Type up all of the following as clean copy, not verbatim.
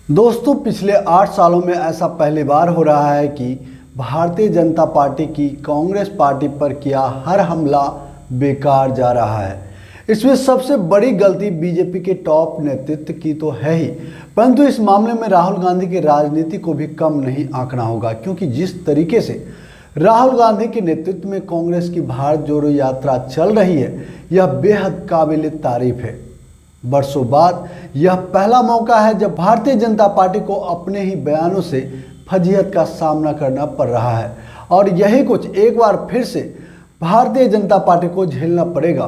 दोस्तों, पिछले 8 सालों में ऐसा पहली बार हो रहा है कि भारतीय जनता पार्टी की कांग्रेस पार्टी पर किया हर हमला बेकार जा रहा है। इसमें सबसे बड़ी गलती बीजेपी के टॉप नेतृत्व की तो है ही, परंतु इस मामले में राहुल गांधी की राजनीति को भी कम नहीं आंकना होगा, क्योंकि जिस तरीके से राहुल गांधी के नेतृत्व में कांग्रेस की भारत जोड़ो यात्रा चल रही है, यह बेहद काबिल तारीफ है। बरसों बाद यह पहला मौका है जब भारतीय जनता पार्टी को अपने ही बयानों से फजीहत का सामना करना पड़ रहा है, और यही कुछ एक बार फिर से भारतीय जनता पार्टी को झेलना पड़ेगा,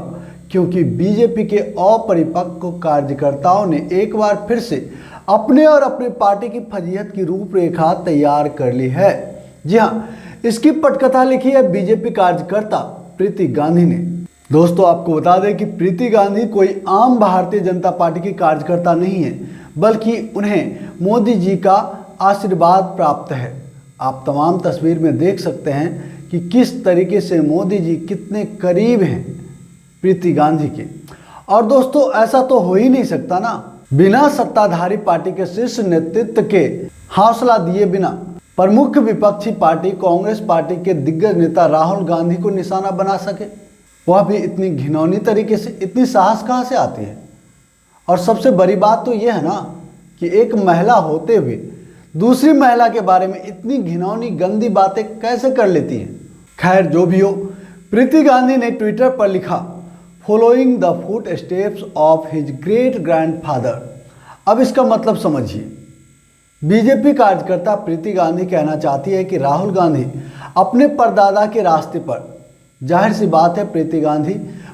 क्योंकि बीजेपी के अपरिपक्व कार्यकर्ताओं ने एक बार फिर से अपने और अपनी पार्टी की फजीहत की रूपरेखा तैयार कर ली है। जी हाँ, इसकी पटकथा लिखी है बीजेपी कार्यकर्ता प्रीति गांधी ने। दोस्तों, आपको बता दें कि प्रीति गांधी कोई आम भारतीय जनता पार्टी की कार्यकर्ता नहीं है, बल्कि उन्हें मोदी जी का आशीर्वाद प्राप्त है। आप तमाम तस्वीर में देख सकते हैं कि किस तरीके से मोदी जी कितने करीब हैं प्रीति गांधी के। और दोस्तों, ऐसा तो हो ही नहीं सकता ना, बिना सत्ताधारी पार्टी के शीर्ष नेतृत्व के हौसला दिए बिना प्रमुख विपक्षी पार्टी कांग्रेस पार्टी के दिग्गज नेता राहुल गांधी को निशाना बना सके, वह भी इतनी घिनौनी तरीके से। इतनी साहस कहाँ से आती है? और सबसे बड़ी बात तो यह है ना कि एक महिला होते हुए दूसरी महिला के बारे में इतनी घिनौनी गंदी बातें कैसे कर लेती है। खैर, जो भी हो, प्रीति गांधी ने ट्विटर पर लिखा, following the foot steps of his great grandfather. अब इसका मतलब समझिए। बीजेपी कार्यकर्ता प्रीति गांधी कहना चाहती है कि राहुल गांधी अपने परदादा के रास्ते पर। जाहिर सी बात है, प्रीति गांधी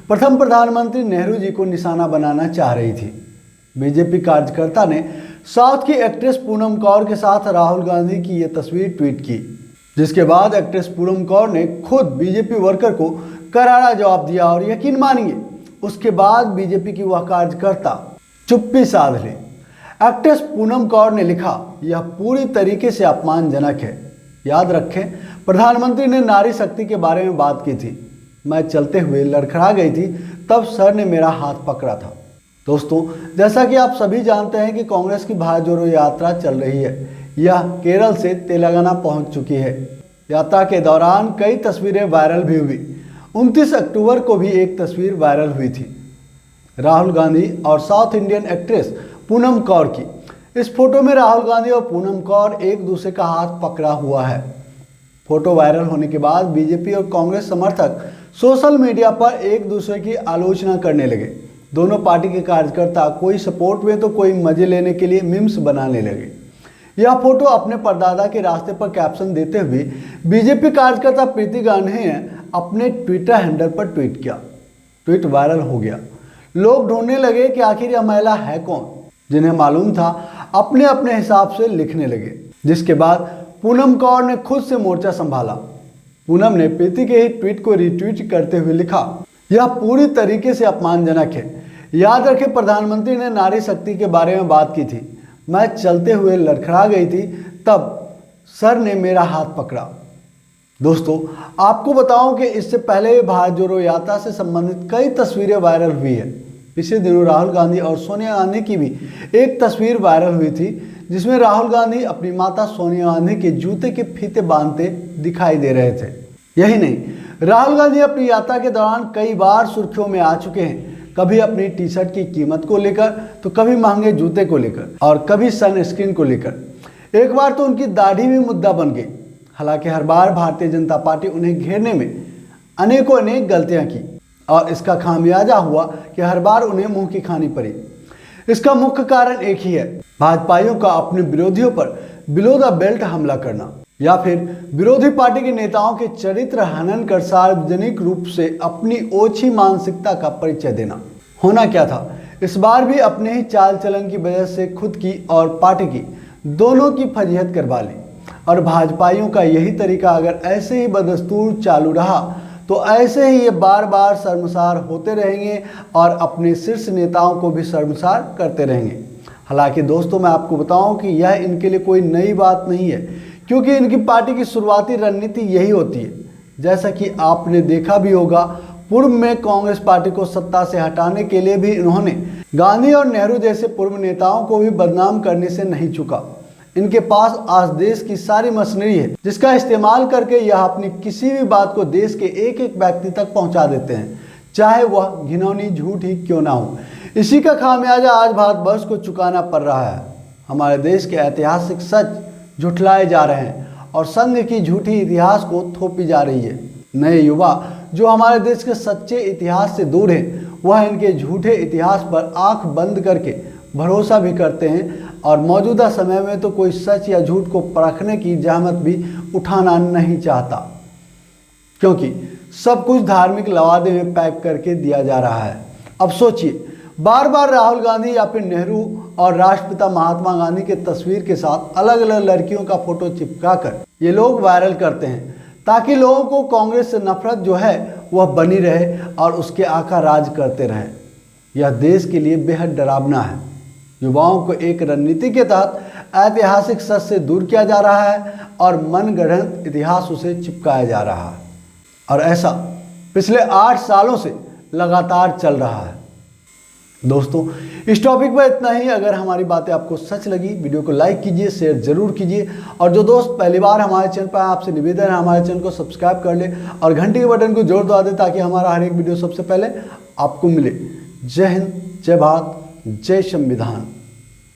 प्रथम प्रधानमंत्री नेहरू जी को निशाना बनाना चाह रही थी। बीजेपी कार्यकर्ता ने साउथ की एक्ट्रेस पूनम कौर के साथ राहुल गांधी की यह तस्वीर ट्वीट की, जिसके बाद एक्ट्रेस पूनम कौर ने खुद बीजेपी वर्कर को करारा जवाब दिया। और यकीन मानिए, उसके बाद बीजेपी की वह कार्यकर्ता चुप्पी साध ली। एक्ट्रेस पूनम कौर ने लिखा, यह पूरी तरीके से अपमानजनक है। याद रखें, प्रधानमंत्री ने नारी शक्ति के बारे में बात की थी। मैं चलते हुए लड़खड़ा गई थी, तब सर ने मेरा हाथ पकड़ा था। दोस्तों, जैसा कि आप सभी जानते हैं कि कांग्रेस की भारत जोड़ो यात्रा चल रही है। यह केरल से तेलंगाना पहुंच चुकी है। यात्रा के दौरान कई तस्वीरें वायरल भी हुई। 29 अक्टूबर को भी एक तस्वीर वायरल हुई थी, राहुल गांधी और south Indian actress Poonam Kaur की। इस फोटो में राहुल गांधी और पूनम कौर एक दूसरे का हाथ पकड़ा हुआ है। फोटो वायरल होने के बाद बीजेपी और कांग्रेस समर्थक सोशल मीडिया पर एक दूसरे की आलोचना करने लगे। दोनों पार्टी के कार्यकर्ता कोई सपोर्ट में तो कोई मजे लेने के लिए मीम्स बनाने लगे। यह फोटो अपने परदादा के रास्ते पर कैप्शन देते हुए बीजेपी कार्यकर्ता प्रीति गांधी ने अपने ट्विटर हैंडल पर ट्वीट किया। ट्वीट वायरल हो गया। लोग ढूंढने लगे कि आखिर यह महिला है कौन। जिन्हें मालूम था अपने अपने हिसाब से लिखने लगे, जिसके बाद पूनम कौर ने खुद से मोर्चा संभाला। पूनम ने प्रीति के ही ट्वीट को रीट्वीट करते हुए लिखा, यह पूरी तरीके से अपमानजनक है। याद रखें, प्रधानमंत्री ने नारी शक्ति के बारे में बात की थी। मैं चलते हुए लड़खड़ा गई थी, तब सर ने मेरा हाथ पकड़ा। दोस्तों, आपको बताऊं कि इससे पहले भारत जोड़ो यात्रा से संबंधित कई तस्वीरें वायरल हुई है। पिछले दिनों राहुल गांधी और सोनिया गांधी की भी एक तस्वीर वायरल हुई थी, जिसमें राहुल गांधी अपनी माता सोनिया गांधी के जूते के फीते बांधते दिखाई दे रहे थे। यही नहीं, राहुल गांधी अपनी यात्रा के दौरान कई बार सुर्खियों में आ चुके हैं, कभी अपनी टी शर्ट की कीमत को लेकर, तो कभी महंगे जूते को लेकर, और कभी सनस्क्रीन को लेकर। एक बार तो उनकी दाढ़ी भी मुद्दा बन गई। हालांकि हर बार भारतीय जनता पार्टी उन्हें घेरने में अनेकों अनेक गलतियां की, और इसका खामियाजा हुआ कि हर बार उन्हें मुंह की खानी पड़ी। इसका मुख्य कारण एक ही है, भाजपाइयों का अपने विरोधियों पर बिलो द बेल्ट हमला करना, या फिर विरोधी पार्टी के नेताओं के चरित्र हनन कर सार्वजनिक रूप से अपनी ओछी मानसिकता का परिचय देना। होना क्या था, इस बार भी अपने ही चाल चलन की वजह से खुद की और पार्टी की दोनों की फजीहत करवा ली। और भाजपाइयों का यही तरीका अगर ऐसे ही बदस्तूर चालू रहा तो ऐसे ही ये बार बार शर्मसार होते रहेंगे और अपने शीर्ष नेताओं को भी शर्मसार करते रहेंगे। हालांकि दोस्तों, मैं आपको बताऊं कि यह इनके लिए कोई नई बात नहीं है, क्योंकि इनकी पार्टी की शुरुआती रणनीति यही होती है। जैसा कि आपने देखा भी होगा, पूर्व में कांग्रेस पार्टी को सत्ता से हटाने के लिए भी इन्होंने गांधी और नेहरू जैसे पूर्व नेताओं को भी बदनाम करने से नहीं चूका। इनके पास आज देश की सारी मशीनरी है जिसका इस्तेमाल करके यह अपनी किसी भी बात को देश के एक एक व्यक्ति तक पहुंचा देते हैं, चाहे वह घिनौनी झूठ ही क्यों ना हो। इसी का खामियाजा आज भारतवर्ष को चुकाना पड़ रहा है। हमारे देश के ऐतिहासिक सच झुठलाए जा रहे हैं और संघ की झूठी इतिहास को थोपी जा रही है। नए युवा जो हमारे देश के सच्चे इतिहास से दूर हैं, वह इनके झूठे इतिहास पर आंख बंद करके भरोसा भी करते हैं और मौजूदा समय में तो कोई सच या झूठ को परखने की जहमत भी उठाना नहीं चाहता, क्योंकि सब कुछ धार्मिक लवादे में पैक करके दिया जा रहा है। अब सोचिए, बार बार राहुल गांधी या फिर नेहरू और राष्ट्रपिता महात्मा गांधी के तस्वीर के साथ अलग अलग लड़कियों का फोटो चिपकाकर ये लोग वायरल करते हैं ताकि लोगों को कांग्रेस से नफरत जो है वह बनी रहे और उसके आका राज करते रहे। यह देश के लिए बेहद डरावना है। युवाओं को एक रणनीति के तहत ऐतिहासिक सच से दूर किया जा रहा है और मनगढ़ंत इतिहास उसे चिपकाया जा रहा है, और ऐसा पिछले 8 सालों से लगातार चल रहा है। दोस्तों, इस टॉपिक पर इतना ही। अगर हमारी बातें आपको सच लगी, वीडियो को लाइक कीजिए, शेयर जरूर कीजिए, और जो दोस्त पहली बार हमारे चैनल पर आए, आपसे निवेदन है हमारे चैनल को सब्सक्राइब कर ले और घंटी के बटन को जोर दबा दें ताकि हमारा हर एक वीडियो सबसे पहले आपको मिले। जय हिंद, जय भारत, जय संविधान।